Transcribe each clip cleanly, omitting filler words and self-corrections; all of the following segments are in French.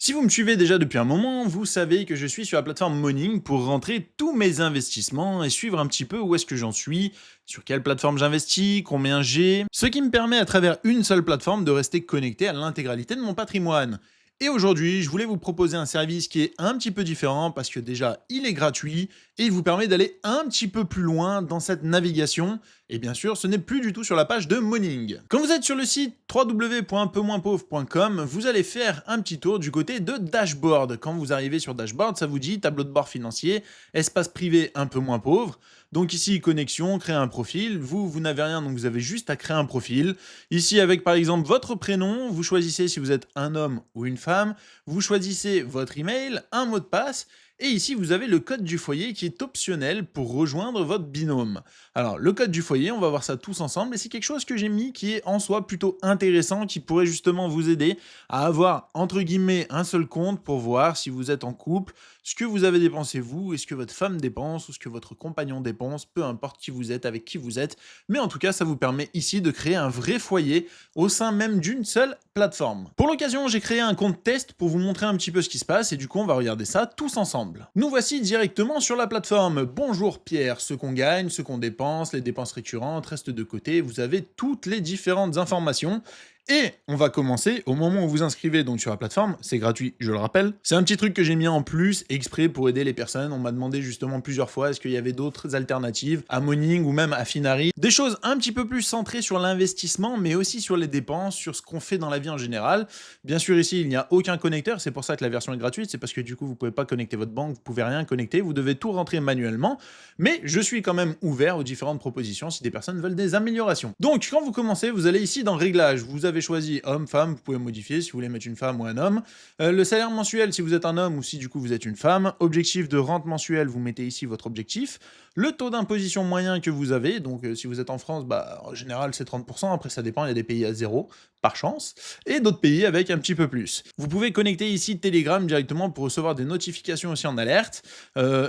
Si vous me suivez déjà depuis un moment, vous savez que je suis sur la plateforme Morning pour rentrer tous mes investissements et suivre un petit peu où est-ce que j'en suis, sur quelle plateforme j'investis, combien j'ai, ce qui me permet à travers une seule plateforme de rester connecté à l'intégralité de mon patrimoine. Et aujourd'hui, je voulais vous proposer un service qui est un petit peu différent parce que déjà, il est gratuit et il vous permet d'aller un petit peu plus loin dans cette navigation. Et bien sûr, ce n'est plus du tout sur la page de Morning. Quand vous êtes sur le site www.unpeumoinspauvre.com, vous allez faire un petit tour du côté de Dashboard. Quand vous arrivez sur Dashboard, ça vous dit tableau de bord financier, espace privé un peu moins pauvre. Donc ici, connexion, créer un profil. Vous n'avez rien, donc vous avez juste à créer un profil. Ici, avec par exemple votre prénom, vous choisissez si vous êtes un homme ou une femme. Vous choisissez votre email, un mot de passe. Et ici, vous avez le code du foyer qui est optionnel pour rejoindre votre binôme. Alors, le code du foyer, on va voir ça tous ensemble, et c'est quelque chose que j'ai mis qui est en soi plutôt intéressant, qui pourrait justement vous aider à avoir, entre guillemets, un seul compte pour voir si vous êtes en couple, ce que vous avez dépensé vous, et ce que votre femme dépense, ou ce que votre compagnon dépense, peu importe qui vous êtes, avec qui vous êtes. Mais en tout cas, ça vous permet ici de créer un vrai foyer au sein même d'une seule plateforme. Pour l'occasion, j'ai créé un compte test pour vous montrer un petit peu ce qui se passe, et du coup, on va regarder ça tous ensemble. Nous voici directement sur la plateforme. Bonjour Pierre, ce qu'on gagne, ce qu'on dépense, les dépenses récurrentes restent de côté, vous avez toutes les différentes informations. Et on va commencer au moment où vous inscrivez donc sur la plateforme, c'est gratuit, je le rappelle. C'est un petit truc que j'ai mis en plus exprès pour aider les personnes. On m'a demandé justement plusieurs fois est-ce qu'il y avait d'autres alternatives à Morning ou même à Finari. Des choses un petit peu plus centrées sur l'investissement, mais aussi sur les dépenses, sur ce qu'on fait dans la vie en général. Bien sûr, ici, il n'y a aucun connecteur, c'est pour ça que la version est gratuite, c'est parce que du coup, vous pouvez pas connecter votre banque, vous pouvez rien connecter, vous devez tout rentrer manuellement. Mais je suis quand même ouvert aux différentes propositions si des personnes veulent des améliorations. Donc, quand vous commencez, vous allez ici dans Réglages, vous avez choisi homme, femme, vous pouvez modifier si vous voulez mettre une femme ou un homme. Le salaire mensuel si vous êtes un homme ou si du coup vous êtes une femme. Objectif de rente mensuelle, vous mettez ici votre objectif. Le taux d'imposition moyen que vous avez, donc si vous êtes en France, bah, en général c'est 30%, après ça dépend, il y a des pays à zéro, par chance, et d'autres pays avec un petit peu plus. Vous pouvez connecter ici Telegram directement pour recevoir des notifications aussi en alerte,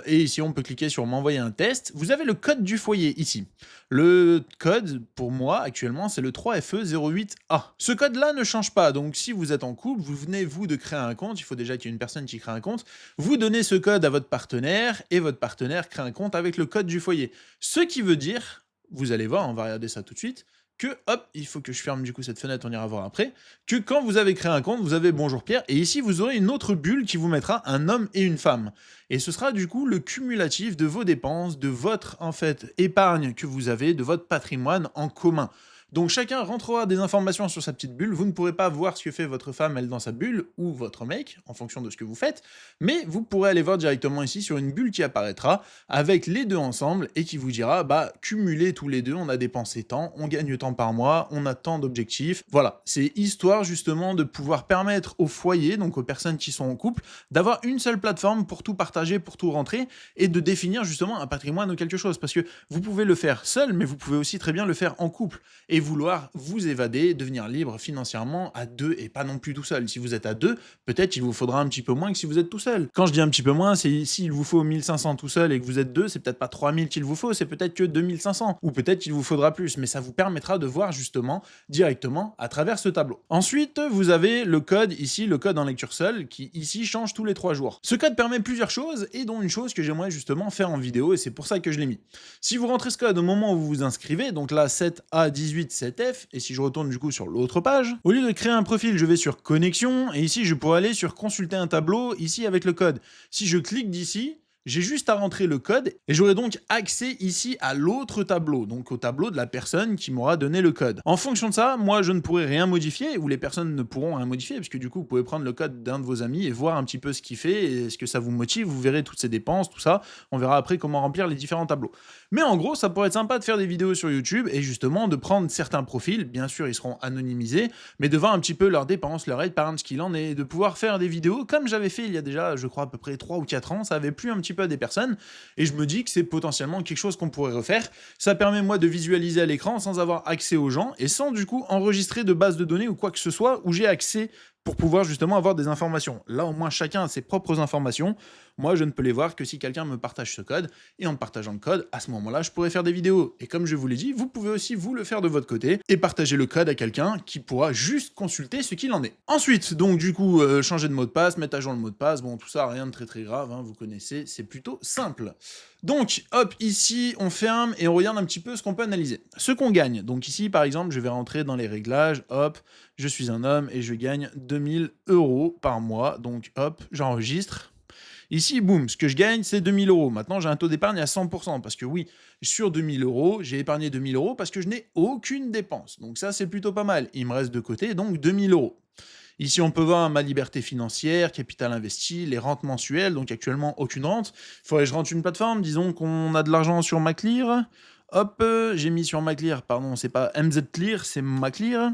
et ici on peut cliquer sur m'envoyer un test. Vous avez le code du foyer ici. Le code, pour moi, actuellement, c'est le 3FE08A. Ce code-là ne change pas, donc si vous êtes en couple, vous venez, vous, de créer un compte, il faut déjà qu'il y ait une personne qui crée un compte, vous donnez ce code à votre partenaire, et votre partenaire crée un compte avec le code du foyer. Ce qui veut dire, vous allez voir, on va regarder ça tout de suite, que, hop, il faut que je ferme du coup cette fenêtre, on ira voir après, que quand vous avez créé un compte, vous avez Bonjour Pierre, et ici vous aurez une autre bulle qui vous mettra un homme et une femme. Et ce sera du coup le cumulatif de vos dépenses, de votre en fait épargne que vous avez, de votre patrimoine en commun. Donc chacun rentrera des informations sur sa petite bulle, vous ne pourrez pas voir ce que fait votre femme elle dans sa bulle, ou votre mec, en fonction de ce que vous faites, mais vous pourrez aller voir directement ici sur une bulle qui apparaîtra, avec les deux ensemble, et qui vous dira, bah cumulez tous les deux, on a dépensé tant, on gagne tant par mois, on a tant d'objectifs, voilà, c'est histoire justement de pouvoir permettre au foyer, donc aux personnes qui sont en couple, d'avoir une seule plateforme pour tout partager, pour tout rentrer, et de définir justement un patrimoine ou quelque chose, parce que vous pouvez le faire seul, mais vous pouvez aussi très bien le faire en couple, et vouloir vous évader, devenir libre financièrement à deux et pas non plus tout seul. Si vous êtes à deux, peut-être il vous faudra un petit peu moins que si vous êtes tout seul. Quand je dis un petit peu moins, c'est s'il vous faut 1500 tout seul et que vous êtes deux, c'est peut-être pas 3000 qu'il vous faut, c'est peut-être que 2500 ou peut-être qu'il vous faudra plus, mais ça vous permettra de voir justement directement à travers ce tableau. Ensuite, vous avez le code ici, le code en lecture seule qui ici change tous les 3 jours. Ce code permet plusieurs choses et dont une chose que j'aimerais justement faire en vidéo et c'est pour ça que je l'ai mis. Si vous rentrez ce code au moment où vous vous inscrivez, donc là 7A18 7F, et si je retourne du coup sur l'autre page, au lieu de créer un profil, je vais sur connexion, et ici je pourrais aller sur consulter un tableau, ici avec le code. Si je clique d'ici, j'ai juste à rentrer le code et j'aurai donc accès ici à l'autre tableau, donc au tableau de la personne qui m'aura donné le code. En fonction de ça, moi je ne pourrai rien modifier ou les personnes ne pourront rien modifier parce que du coup vous pouvez prendre le code d'un de vos amis et voir un petit peu ce qu'il fait et ce que ça vous motive, vous verrez toutes ses dépenses, tout ça, on verra après comment remplir les différents tableaux. Mais en gros, ça pourrait être sympa de faire des vidéos sur YouTube et justement de prendre certains profils, bien sûr ils seront anonymisés, mais de voir un petit peu leurs dépenses, leur épargne, ce qu'il en est, de pouvoir faire des vidéos comme j'avais fait il y a déjà, je crois à peu près 3 ou 4 ans, ça avait plu un petit peu à des personnes, et je me dis que c'est potentiellement quelque chose qu'on pourrait refaire. Ça permet moi de visualiser à l'écran sans avoir accès aux gens, et sans du coup enregistrer de base de données ou quoi que ce soit, où j'ai accès pour pouvoir justement avoir des informations. Là, au moins, chacun a ses propres informations. Moi, je ne peux les voir que si quelqu'un me partage ce code. Et en me partageant le code, à ce moment-là, je pourrais faire des vidéos. Et comme je vous l'ai dit, vous pouvez aussi vous le faire de votre côté et partager le code à quelqu'un qui pourra juste consulter ce qu'il en est. Ensuite, donc du coup, changer de mot de passe, mettre à jour le mot de passe, bon, tout ça, rien de très très grave, hein, vous connaissez, c'est plutôt simple. Donc, hop, ici, on ferme et on regarde un petit peu ce qu'on peut analyser. Ce qu'on gagne. Donc ici, par exemple, je vais rentrer dans les réglages, hop, je suis un homme et je gagne 2000 € par mois. Donc, hop, j'enregistre. Ici, boum, ce que je gagne, c'est 2000 €. Maintenant, j'ai un taux d'épargne à 100%, parce que oui, sur 2000 €, j'ai épargné 2000 € parce que je n'ai aucune dépense. Donc ça, c'est plutôt pas mal. Il me reste de côté, donc 2000 €. Ici, on peut voir ma liberté financière, capital investi, les rentes mensuelles, donc actuellement, aucune rente. Il faudrait que je rentre une plateforme, disons qu'on a de l'argent sur Maclear. Hop, j'ai mis sur Maclear, pardon, c'est pas MZ Clear, c'est Maclear.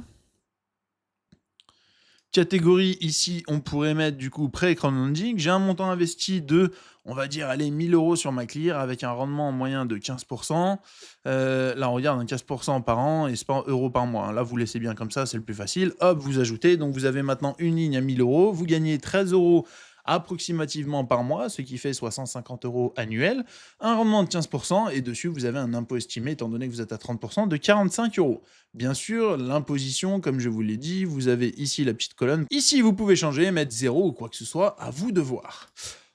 Catégorie, ici, on pourrait mettre du coup pré-crowdfunding. J'ai un montant investi de, on va dire, allez, 1000 € sur Maclear avec un rendement moyen de 15%. Là, on regarde un 15% par an et c'est pas euros par mois. Là, vous laissez bien comme ça, c'est le plus facile. Hop, vous ajoutez. Donc, vous avez maintenant une ligne à 1000 €. Vous gagnez 13 € approximativement par mois, ce qui fait 650 € annuels, un rendement de 15%, et dessus, vous avez un impôt estimé, étant donné que vous êtes à 30%, de 45 €. Bien sûr, l'imposition, comme je vous l'ai dit, vous avez ici la petite colonne. Ici, vous pouvez changer, mettre 0 ou quoi que ce soit, à vous de voir.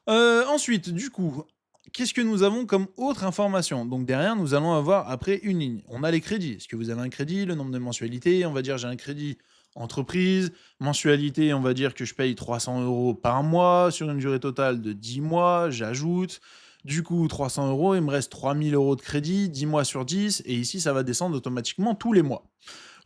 Ensuite, du coup, qu'est-ce que nous avons comme autre information? Donc derrière, nous allons avoir après une ligne. On a les crédits. Est-ce que vous avez un crédit? Le nombre de mensualités? On va dire j'ai un crédit entreprise. Mensualité, on va dire que je paye 300 € par mois sur une durée totale de 10 mois. J'ajoute. Du coup, 300 €, il me reste 3000 € de crédit, 10 mois sur 10, et ici, ça va descendre automatiquement tous les mois.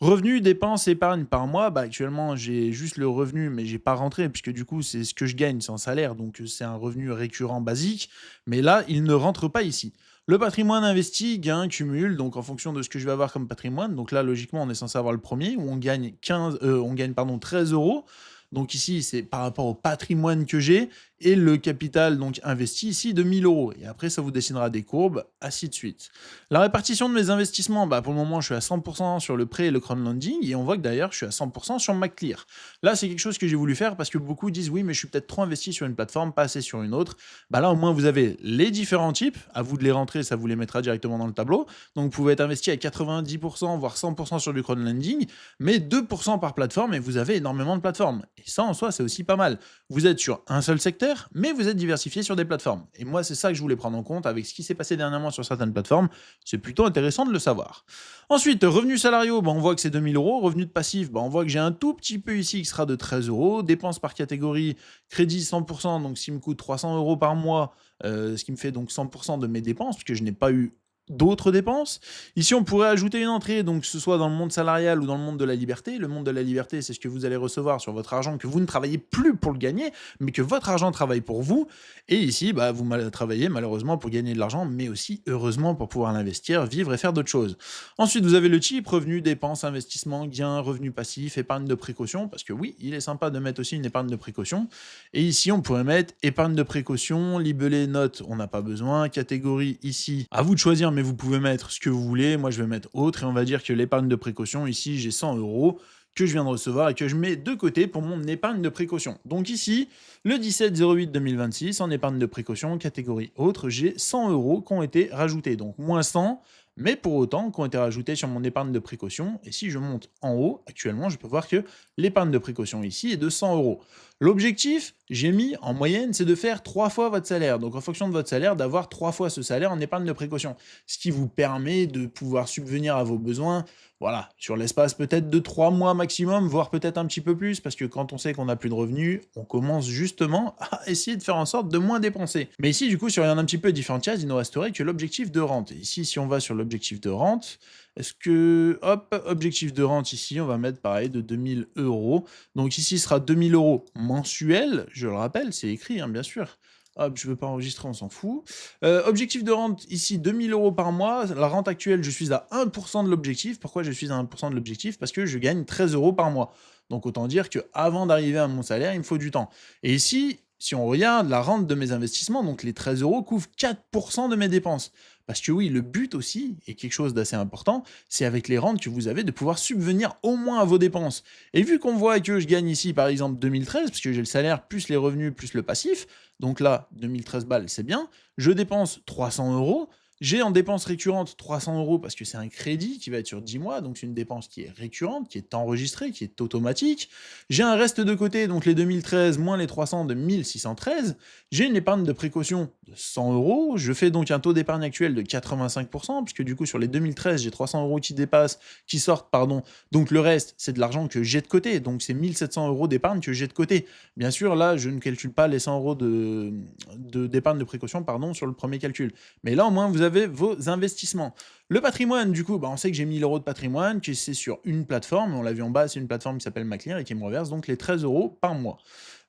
Revenus, dépenses, épargne par mois, bah actuellement j'ai juste le revenu, mais j'ai pas rentré, puisque du coup c'est ce que je gagne, c'est un salaire, donc c'est un revenu récurrent basique, mais là il ne rentre pas ici. Le patrimoine investi, gain, cumul, donc en fonction de ce que je vais avoir comme patrimoine, donc là logiquement on est censé avoir le premier, où on gagne, on gagne pardon, 13 €. Donc ici, c'est par rapport au patrimoine que j'ai et le capital donc investi ici de 1000 €. Et après, ça vous dessinera des courbes, ainsi de suite. La répartition de mes investissements, bah pour le moment, je suis à 100% sur le prêt et le crowdlending, et on voit que d'ailleurs, je suis à 100% sur Maclear. Là, c'est quelque chose que j'ai voulu faire parce que beaucoup disent oui, mais je suis peut-être trop investi sur une plateforme, pas assez sur une autre. Bah là, au moins, vous avez les différents types. À vous de les rentrer, ça vous les mettra directement dans le tableau. Donc, vous pouvez être investi à 90%, voire 100% sur du crowdlending, mais 2% par plateforme, et vous avez énormément de plateformes. Et ça, en soi, c'est aussi pas mal. Vous êtes sur un seul secteur, mais vous êtes diversifié sur des plateformes. Et moi, c'est ça que je voulais prendre en compte avec ce qui s'est passé dernièrement sur certaines plateformes. C'est plutôt intéressant de le savoir. Ensuite, revenus salariaux, bah, on voit que c'est 2000 €. Revenus de passif, bah, on voit que j'ai un tout petit peu ici qui sera de 13 €. Dépenses par catégorie, crédit 100%, donc s'il me coûte 300 € par mois, ce qui me fait donc 100% de mes dépenses, puisque je n'ai pas eu d'autres dépenses. Ici, on pourrait ajouter une entrée, donc que ce soit dans le monde salarial ou dans le monde de la liberté. Le monde de la liberté, c'est ce que vous allez recevoir sur votre argent, que vous ne travaillez plus pour le gagner, mais que votre argent travaille pour vous. Et ici, bah, vous travaillez malheureusement pour gagner de l'argent, mais aussi heureusement pour pouvoir l'investir, vivre et faire d'autres choses. Ensuite, vous avez le type, revenus, dépenses, investissement, gains, revenus passifs, épargne de précaution, parce que oui, il est sympa de mettre aussi une épargne de précaution. Et ici, on pourrait mettre épargne de précaution, libellé, note, on n'a pas besoin, catégorie ici, à vous de choisir, mais vous pouvez mettre ce que vous voulez. Moi, je vais mettre autre, et on va dire que l'épargne de précaution, ici, j'ai 100 € que je viens de recevoir et que je mets de côté pour mon épargne de précaution. Donc ici, le 17/08/2026, en épargne de précaution, catégorie autre, j'ai 100 € qui ont été rajoutés. Donc moins 100, mais pour autant qui ont été rajoutés sur mon épargne de précaution. Et si je monte en haut, actuellement, je peux voir que l'épargne de précaution ici est de 100 €. L'objectif, j'ai mis en moyenne, c'est de faire 3 fois votre salaire. Donc en fonction de votre salaire, d'avoir 3 fois ce salaire en épargne de précaution. Ce qui vous permet de pouvoir subvenir à vos besoins, voilà, sur l'espace peut-être de 3 mois maximum, voire peut-être un petit peu plus, parce que quand on sait qu'on n'a plus de revenus, on commence justement à essayer de faire en sorte de moins dépenser. Mais ici, du coup, si on regarde un petit peu les différentes cases, il ne resterait que l'objectif de rente. Et ici, si on va sur l'objectif de rente, est-ce que, hop, objectif de rente ici, on va mettre pareil de 2000 €. Donc ici, ce sera 2000 € mensuels, je le rappelle, c'est écrit, hein, bien sûr. Hop, je veux pas enregistrer, on s'en fout. Objectif de rente, ici, 2000 € par mois. La rente actuelle, je suis à 1% de l'objectif. Pourquoi je suis à 1% de l'objectif? Parce que je gagne 13 € par mois. Donc autant dire qu'avant d'arriver à mon salaire, il me faut du temps. Et ici, si on regarde la rente de mes investissements, donc les 13 euros couvrent 4% de mes dépenses. Parce que oui, le but aussi, et quelque chose d'assez important, c'est avec les rentes que vous avez de pouvoir subvenir au moins à vos dépenses. Et vu qu'on voit que je gagne ici par exemple 2013, parce que j'ai le salaire plus les revenus plus le passif, donc là 2013 balles c'est bien, je dépense 300 euros, j'ai en dépenses récurrentes 300 euros parce que c'est un crédit qui va être sur 10 mois, donc c'est une dépense qui est récurrente, qui est enregistrée, qui est automatique. J'ai un reste de côté, donc les 2013 moins les 300 de 1613. J'ai une épargne de précaution de 100 euros. Je fais donc un taux d'épargne actuel de 85%, puisque du coup sur les 2013, j'ai 300 euros qui sortent, pardon. Donc le reste, c'est de l'argent que j'ai de côté, donc c'est 1700 euros d'épargne que j'ai de côté. Bien sûr, là, je ne calcule pas les 100 euros d'épargne de précaution, pardon, sur le premier calcul. Mais là, au moins, vous avez vos investissements. Le patrimoine, du coup, on sait que j'ai 1000 euros de patrimoine, que c'est sur une plateforme, on l'a vu en bas, c'est une plateforme qui s'appelle Maclear et qui me reverse donc les 13 euros par mois.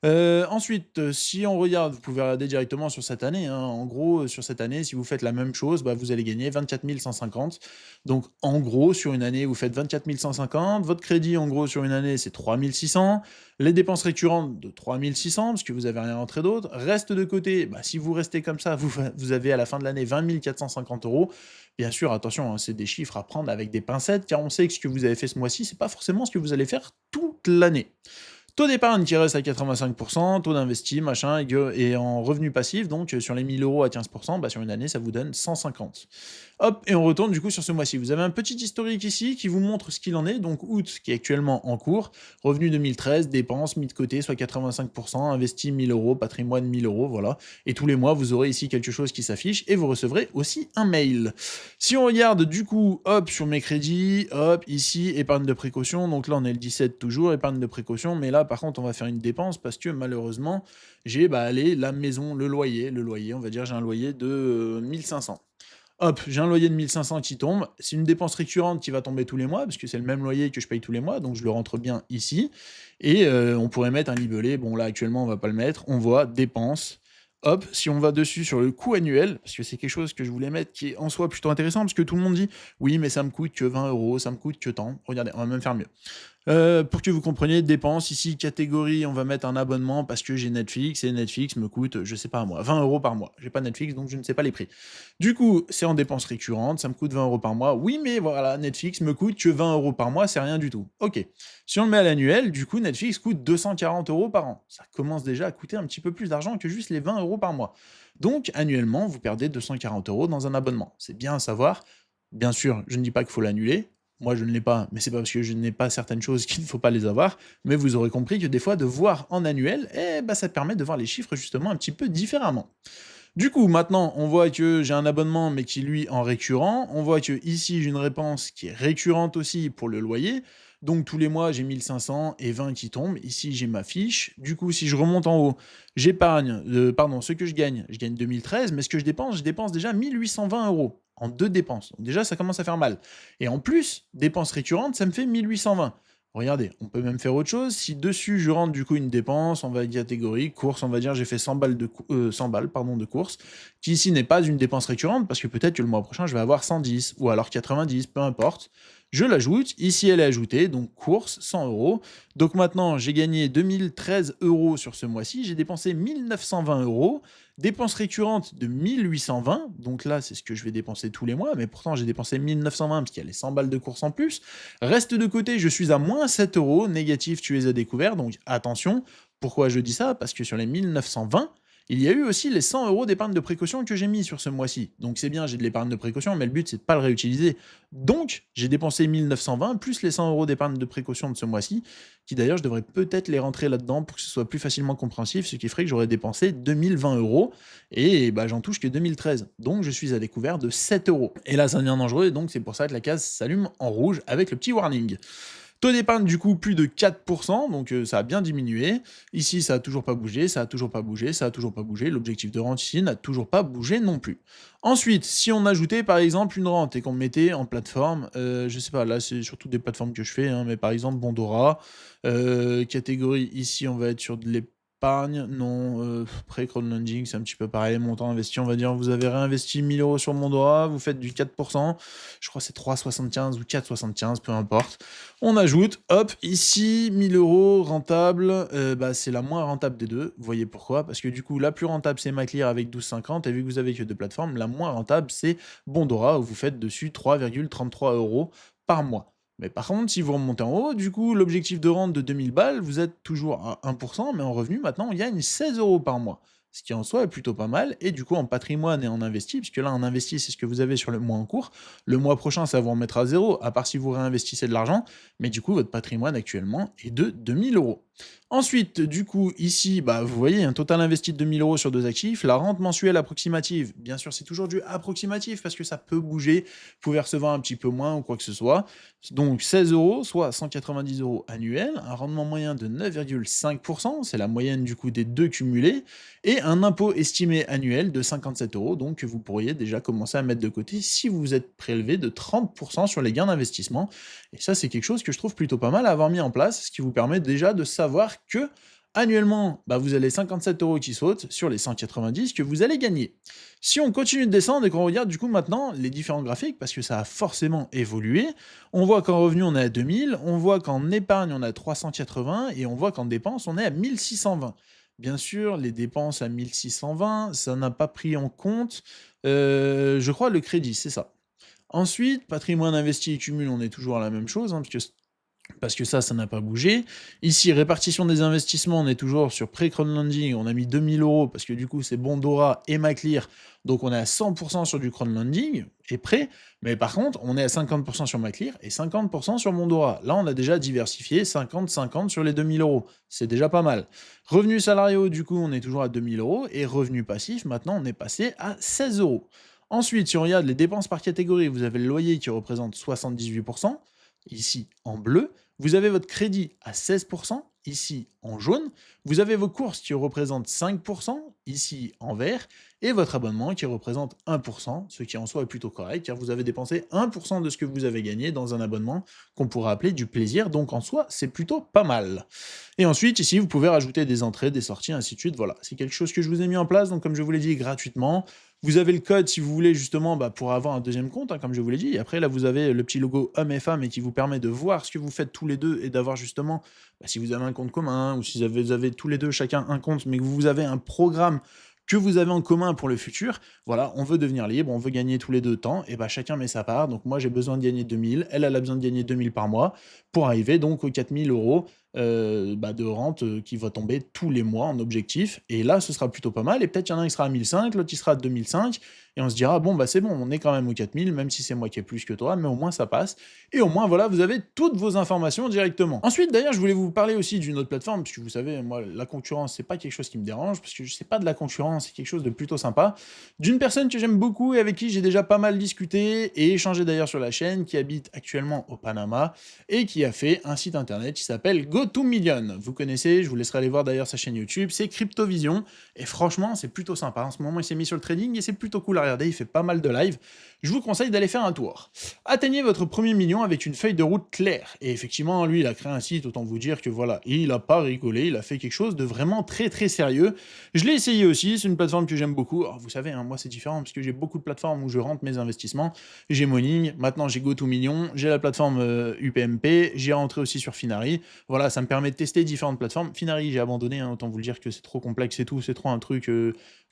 Ensuite, si on regarde, vous pouvez regarder directement sur cette année, hein. En gros, sur cette année, si vous faites la même chose, vous allez gagner 24 150. Donc, en gros, sur une année, vous faites 24 150. Votre crédit, en gros, sur une année, c'est 3 600. Les dépenses récurrentes de 3 600, parce que vous n'avez rien rentré d'autre. Reste de côté, si vous restez comme ça, vous avez à la fin de l'année 20 450 euros. Bien sûr, attention, hein, c'est des chiffres à prendre avec des pincettes, car on sait que ce que vous avez fait ce mois-ci, c'est pas forcément ce que vous allez faire toute l'année. Taux d'épargne qui reste à 85%, taux d'investi, machin, et en revenu passif, donc sur les 1000 euros à 15%, sur une année, ça vous donne 150. Hop, et on retourne du coup sur ce mois-ci. Vous avez un petit historique ici qui vous montre ce qu'il en est, donc août qui est actuellement en cours, revenu 2013, dépenses mis de côté, soit 85%, investi 1000 euros, patrimoine 1000 euros, voilà. Et tous les mois, vous aurez ici quelque chose qui s'affiche et vous recevrez aussi un mail. Si on regarde du coup, hop, sur mes crédits, hop, ici, épargne de précaution, donc là on est le 17 toujours, épargne de précaution, mais là par contre on va faire une dépense parce que malheureusement j'ai la maison, le loyer, on va dire j'ai un loyer de 1500. Hop, j'ai un loyer de 1500 qui tombe, c'est une dépense récurrente qui va tomber tous les mois, parce que c'est le même loyer que je paye tous les mois, donc je le rentre bien ici, et on pourrait mettre un libellé, bon là actuellement on va pas le mettre, on voit dépenses. Hop, si on va dessus sur le coût annuel, parce que c'est quelque chose que je voulais mettre qui est en soi plutôt intéressant, parce que tout le monde dit oui, mais ça me coûte que 20 euros, ça me coûte que tant. Regardez, on va même faire mieux. Pour que vous compreniez, dépenses, ici, catégorie, on va mettre un abonnement parce que j'ai Netflix, et Netflix me coûte, je sais pas moi, 20 euros par mois. J'ai pas Netflix, donc je ne sais pas les prix. Du coup, c'est en dépenses récurrentes, ça me coûte 20 euros par mois. Oui, mais voilà, Netflix me coûte que 20 euros par mois, c'est rien du tout. Ok. Si on le met à l'annuel, du coup, Netflix coûte 240 euros par an. Ça commence déjà à coûter un petit peu plus d'argent que juste les 20 euros par mois. Donc, annuellement, vous perdez 240 euros dans un abonnement. C'est bien à savoir. Bien sûr, je ne dis pas qu'il faut l'annuler. Moi, je ne l'ai pas, mais c'est pas parce que je n'ai pas certaines choses qu'il ne faut pas les avoir. Mais vous aurez compris que des fois, de voir en annuel, ça permet de voir les chiffres justement un petit peu différemment. Du coup, maintenant, on voit que j'ai un abonnement, mais qui lui en récurrent. On voit que ici, j'ai une réponse qui est récurrente aussi pour le loyer. Donc tous les mois, j'ai 1500 et 20 qui tombent. Ici, j'ai ma fiche. Du coup, si je remonte en haut, j'épargne, ce que je gagne 2013, mais ce que je dépense déjà 1820 euros en deux dépenses. Donc déjà, ça commence à faire mal. Et en plus, dépenses récurrentes, ça me fait 1820. Regardez, on peut même faire autre chose. Si dessus je rentre du coup une dépense, on va catégorie, course, on va dire j'ai fait 100 balles, 100 balles de course, qui ici n'est pas une dépense récurrente, parce que peut-être que le mois prochain je vais avoir 110, ou alors 90, peu importe. Je l'ajoute, ici elle est ajoutée, donc course, 100 euros. Donc maintenant j'ai gagné 2013 euros sur ce mois-ci, j'ai dépensé 1920 euros, dépenses récurrentes de 1820, donc là c'est ce que je vais dépenser tous les mois, mais pourtant j'ai dépensé 1920 parce qu'il y a les 100 balles de course en plus. Reste de côté, je suis à moins 7 euros, négatif tu es à découvert, donc attention. Pourquoi je dis ça? Parce que sur les 1920, il y a eu aussi les 100 euros d'épargne de précaution que j'ai mis sur ce mois-ci. Donc c'est bien, j'ai de l'épargne de précaution, mais le but c'est de pas le réutiliser. Donc j'ai dépensé 1920 plus les 100 euros d'épargne de précaution de ce mois-ci, qui d'ailleurs je devrais peut-être les rentrer là-dedans pour que ce soit plus facilement compréhensif, ce qui ferait que j'aurais dépensé 2020 euros, et j'en touche que 2013. Donc je suis à découvert de 7 euros. Et là ça devient dangereux, et donc c'est pour ça que la case s'allume en rouge avec le petit warning. Taux d'épargne, du coup, plus de 4%, donc ça a bien diminué. Ici, ça a toujours pas bougé, ça a toujours pas bougé, ça a toujours pas bougé. L'objectif de rente ici n'a toujours pas bougé non plus. Ensuite, si on ajoutait par exemple une rente et qu'on mettait en plateforme, je sais pas, là c'est surtout des plateformes que je fais, hein, mais par exemple Bondora, catégorie ici on va être sur de épargne, non. Pré-crowdlending, c'est un petit peu pareil. Montant investi, on va dire, vous avez réinvesti 1000 euros sur Mondora, vous faites du 4%. Je crois que c'est 3,75 ou 4,75, peu importe. On ajoute, hop, ici, 1000 euros rentable. Bah, c'est la moins rentable des deux. Vous voyez pourquoi? Parce que du coup, la plus rentable, c'est Maclear avec 12,50. Et vu que vous avez que deux plateformes, la moins rentable, c'est Bondora, où vous faites dessus 3,33 euros par mois. Mais par contre, si vous remontez en haut, du coup, l'objectif de rente de 2000 balles, vous êtes toujours à 1%, mais en revenu, maintenant, on gagne 16 euros par mois. Ce qui en soi est plutôt pas mal. Et du coup, en patrimoine et en investi, puisque là, en investi, c'est ce que vous avez sur le mois en cours. Le mois prochain, ça vous remettra à zéro, à part si vous réinvestissez de l'argent. Mais du coup, votre patrimoine actuellement est de 2000 euros. Ensuite, du coup, ici, bah, vous voyez, un total investi de 2000 euros sur deux actifs. La rente mensuelle approximative, bien sûr, c'est toujours du approximatif parce que ça peut bouger. Vous pouvez recevoir un petit peu moins ou quoi que ce soit. Donc 16 euros, soit 190 euros annuels, un rendement moyen de 9,5%, c'est la moyenne du coup des deux cumulés, et un impôt estimé annuel de 57 euros, donc que vous pourriez déjà commencer à mettre de côté si vous êtes prélevé de 30% sur les gains d'investissement. Et ça, c'est quelque chose que je trouve plutôt pas mal à avoir mis en place, ce qui vous permet déjà de savoir que annuellement, bah, vous avez 57 euros qui sautent sur les 190 que vous allez gagner. Si on continue de descendre et qu'on regarde du coup maintenant les différents graphiques, parce que ça a forcément évolué, on voit qu'en revenu on est à 2000, on voit qu'en épargne on est à 380 et on voit qu'en dépenses on est à 1620. Bien sûr, les dépenses à 1620, ça n'a pas pris en compte, je crois, le crédit, c'est ça. Ensuite, patrimoine investi et cumul, on est toujours à la même chose, hein, parce que ça n'a pas bougé. Ici, répartition des investissements, on est toujours sur pré-crowdlending, on a mis 2000 euros, parce que du coup, c'est Bondora et Maclear, donc on est à 100% sur du crowdlending, et prêt, mais par contre, on est à 50% sur Maclear et 50% sur Bondora. Là, on a déjà diversifié 50-50 sur les 2000 euros, c'est déjà pas mal. Revenus salariaux, du coup, on est toujours à 2000 euros, et revenus passifs, maintenant, on est passé à 16 euros. Ensuite, si on regarde les dépenses par catégorie, vous avez le loyer qui représente 78%, ici en bleu. Vous avez votre crédit à 16%, ici en jaune. Vous avez vos courses qui représentent 5%, ici en vert. Et votre abonnement qui représente 1%, ce qui en soi est plutôt correct, car vous avez dépensé 1% de ce que vous avez gagné dans un abonnement qu'on pourrait appeler du plaisir. Donc en soi, c'est plutôt pas mal. Et ensuite, ici, vous pouvez rajouter des entrées, des sorties, ainsi de suite. Voilà, c'est quelque chose que je vous ai mis en place. Donc comme je vous l'ai dit, gratuitement. Vous avez le code si vous voulez justement pour avoir un deuxième compte, hein, comme je vous l'ai dit. Et après, là, vous avez le petit logo homme et femme et qui vous permet de voir ce que vous faites tous les deux et d'avoir justement, si vous avez un compte commun ou si vous avez tous les deux chacun un compte, mais que vous avez un programme que vous avez en commun pour le futur, voilà, on veut devenir libre, on veut gagner tous les deux temps, et chacun met sa part. Donc moi, j'ai besoin de gagner 2000, elle a besoin de gagner 2000 par mois pour arriver donc aux 4000 euros de rente qui va tomber tous les mois en objectif. Et là, ce sera plutôt pas mal. Et peut-être qu'il y en a un qui sera à 1005, l'autre il sera à 2005. Et on se dira, bon, c'est bon, on est quand même aux 4000, même si c'est moi qui ai plus que toi, mais au moins ça passe. Et au moins, voilà, vous avez toutes vos informations directement. Ensuite, d'ailleurs, je voulais vous parler aussi d'une autre plateforme, puisque vous savez, moi, la concurrence, c'est pas quelque chose qui me dérange, parce que je sais pas de la concurrence, c'est quelque chose de plutôt sympa. D'une personne que j'aime beaucoup et avec qui j'ai déjà pas mal discuté et échangé d'ailleurs sur la chaîne, qui habite actuellement au Panama et qui a fait un site internet qui s'appelle GoToMillion. Vous connaissez, je vous laisserai aller voir d'ailleurs sa chaîne YouTube, c'est Cryptovision. Et franchement, c'est plutôt sympa. En ce moment, il s'est mis sur le trading et c'est plutôt cool à regarder. Il fait pas mal de live. Je vous conseille d'aller faire un tour. Atteignez votre premier million avec une feuille de route claire. Et effectivement, lui, il a créé un site, autant vous dire que voilà, il a pas rigolé, il a fait quelque chose de vraiment très très sérieux. Je l'ai essayé aussi, c'est une plateforme que j'aime beaucoup. Alors, vous savez, hein, moi c'est différent parce que j'ai beaucoup de plateformes où je rentre mes investissements. J'ai Moning, maintenant j'ai GoToMillion, j'ai la plateforme UPMP, j'ai rentré aussi sur Finari. Voilà, ça me permet de tester différentes plateformes. Finari, j'ai abandonné, hein, autant vous le dire que c'est trop complexe et tout, c'est trop un truc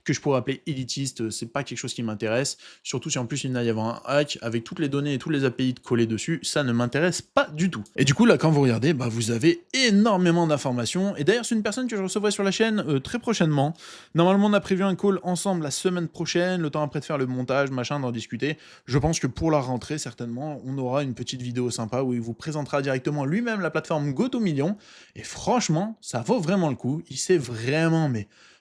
que je pourrais appeler élitiste, c'est pas quelque chose qui m'intéresse, surtout si en plus il va y avoir un hack avec toutes les données et tous les API collés dessus, ça ne m'intéresse pas du tout. Et du coup là quand vous regardez, vous avez énormément d'informations, et d'ailleurs c'est une personne que je recevrai sur la chaîne très prochainement. Normalement on a prévu un call ensemble la semaine prochaine, le temps après de faire le montage, machin, d'en discuter. Je pense que pour la rentrée certainement, on aura une petite vidéo sympa où il vous présentera directement lui-même la plateforme GoToMillion, et franchement, ça vaut vraiment le coup, il s'est vraiment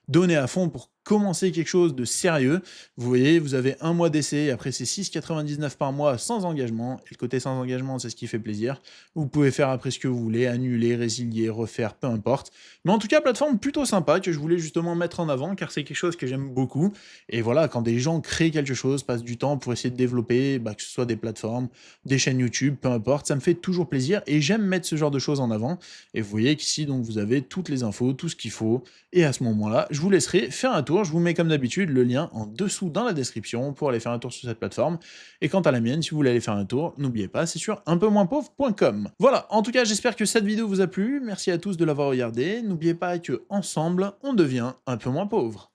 donné à fond pour commencer quelque chose de sérieux, vous voyez, vous avez un mois d'essai, après c'est 6,99 par mois sans engagement, et le côté sans engagement, c'est ce qui fait plaisir. Vous pouvez faire après ce que vous voulez, annuler, résilier, refaire, peu importe. Mais en tout cas, plateforme plutôt sympa que je voulais justement mettre en avant, car c'est quelque chose que j'aime beaucoup. Et voilà, quand des gens créent quelque chose, passent du temps pour essayer de développer, que ce soit des plateformes, des chaînes YouTube, peu importe, ça me fait toujours plaisir et j'aime mettre ce genre de choses en avant. Et vous voyez qu'ici, donc, vous avez toutes les infos, tout ce qu'il faut. Et à ce moment-là, je vous laisserai faire un tour. Je vous mets comme d'habitude le lien en dessous dans la description pour aller faire un tour sur cette plateforme. Et quant à la mienne, si vous voulez aller faire un tour, n'oubliez pas, c'est sur unpeumoinpauvre.com. Voilà, en tout cas, j'espère que cette vidéo vous a plu. Merci à tous de l'avoir regardé. N'oubliez pas que ensemble, on devient un peu moins pauvre.